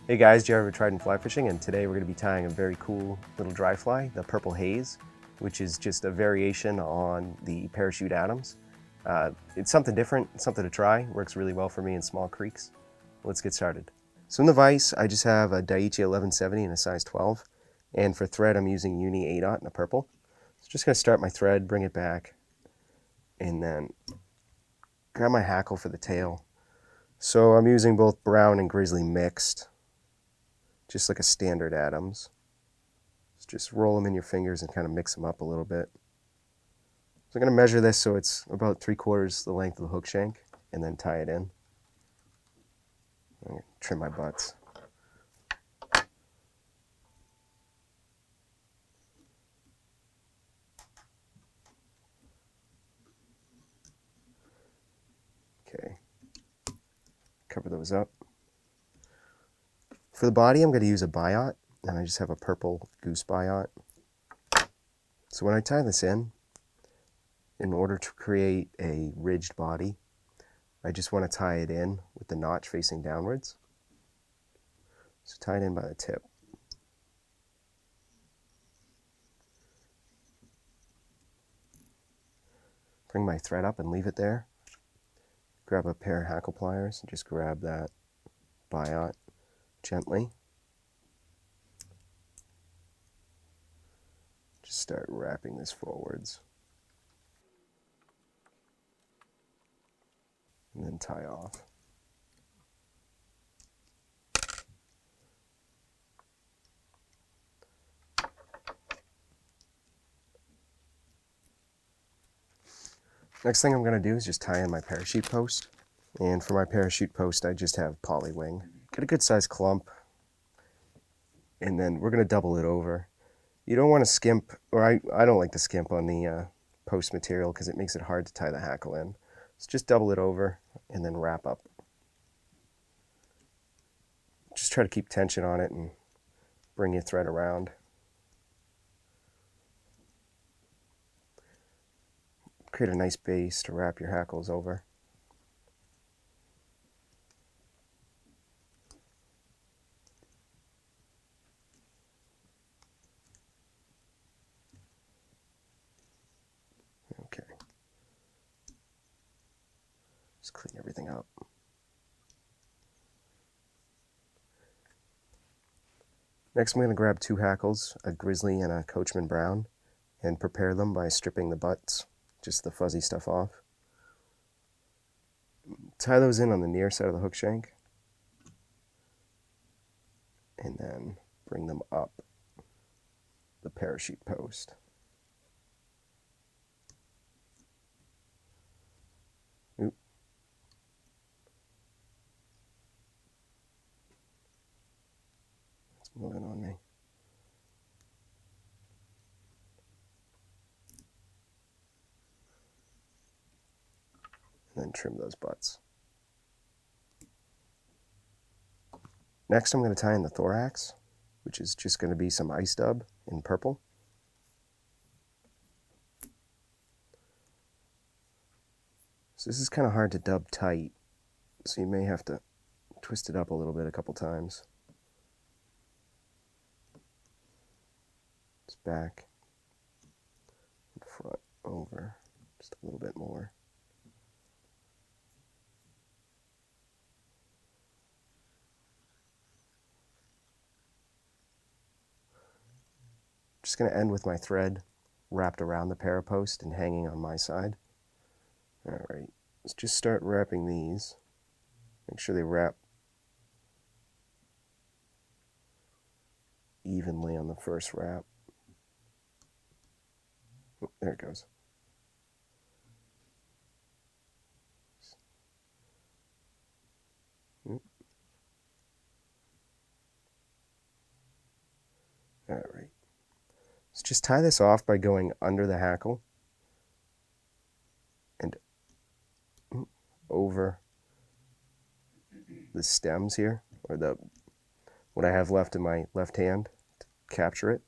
Hey guys, Jared with Trident Fly Fishing, and today we're going to be tying a very cool little dry fly, the Purple Haze, which is just a variation on the Parachute Adams. It's something different, something to try. Works really well for me in small creeks. Let's get started. So in the vise, I just have a Daiichi 1170 in a size 12, and for thread I'm using Uni 8/0 in a purple. So just going to start my thread, bring it back, and then grab my hackle for the tail. So I'm using both brown and grizzly mixed, just like a standard Adams. Just roll them in your fingers and kind of mix them up a little bit. So I'm going to measure this so it's about 3/4 the length of the hook shank and then tie it in. I'm going to trim my butts. Okay, cover those up. For the body, I'm going to use a biot, and I just have a purple goose biot. So when I tie this in order to create a ridged body, I just want to tie it in with the notch facing downwards. So tie it in by the tip. Bring my thread up and leave it there. Grab a pair of hackle pliers and just grab that biot gently. Just start wrapping this forwards. And then tie off. Next thing I'm going to do is just tie in my parachute post. And for my parachute post, I just have polywing. Get a good sized clump, and then we're going to double it over. You don't want to skimp, or I don't like to skimp on the post material because it makes it hard to tie the hackle in. So just double it over and then wrap up. Just try to keep tension on it and bring your thread around. Create a nice base to wrap your hackles over. Okay. Just clean everything up. Next, I'm going to grab 2 hackles, a grizzly and a coachman brown, and prepare them by stripping the butts, just the fuzzy stuff off. Tie those in on the near side of the hook shank, and then bring them up the parachute post. Oop. It's moving on me. And then trim those butts. Next, I'm going to tie in the thorax, which is just going to be some ice dub in purple. So this is kind of hard to dub tight, so you may have to twist it up a little bit a couple times. Just back, and front, over, just a little bit more. Just going to end with my thread wrapped around the parapost and hanging on my side. Alright, let's just start wrapping these. Make sure they wrap evenly on the first wrap. Oh, there it goes. Alright. Let's just tie this off by going under the hackle and over the stems here, or what I have left in my left hand to capture it.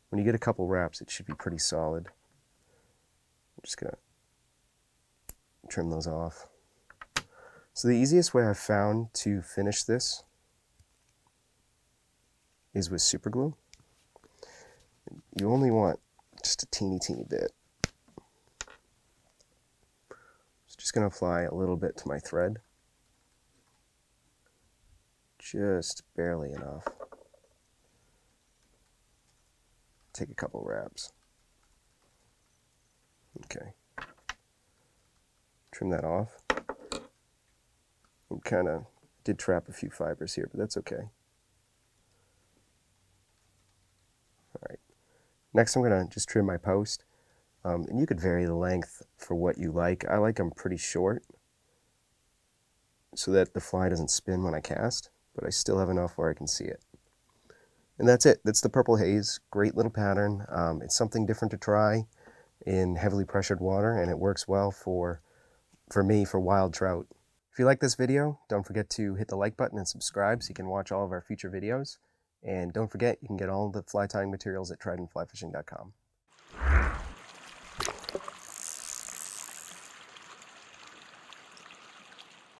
When you get a couple wraps, it should be pretty solid. I'm just going to trim those off. So the easiest way I've found to finish this is with super glue. You only want just a teeny bit. Just going to apply a little bit to my thread. Just barely enough. Take a couple wraps. Okay. Trim that off. And kind of did trap a few fibers here, but that's okay. Alright. Next I'm going to just trim my post. And you could vary the length for what you like. I like them pretty short so that the fly doesn't spin when I cast, but I still have enough where I can see it. And that's it. That's the Purple Haze. Great little pattern. It's something different to try in heavily pressured water, and it works well for me for wild trout. If you like this video, don't forget to hit the like button and subscribe so you can watch all of our future videos. And don't forget, you can get all the fly tying materials at tridentflyfishing.com.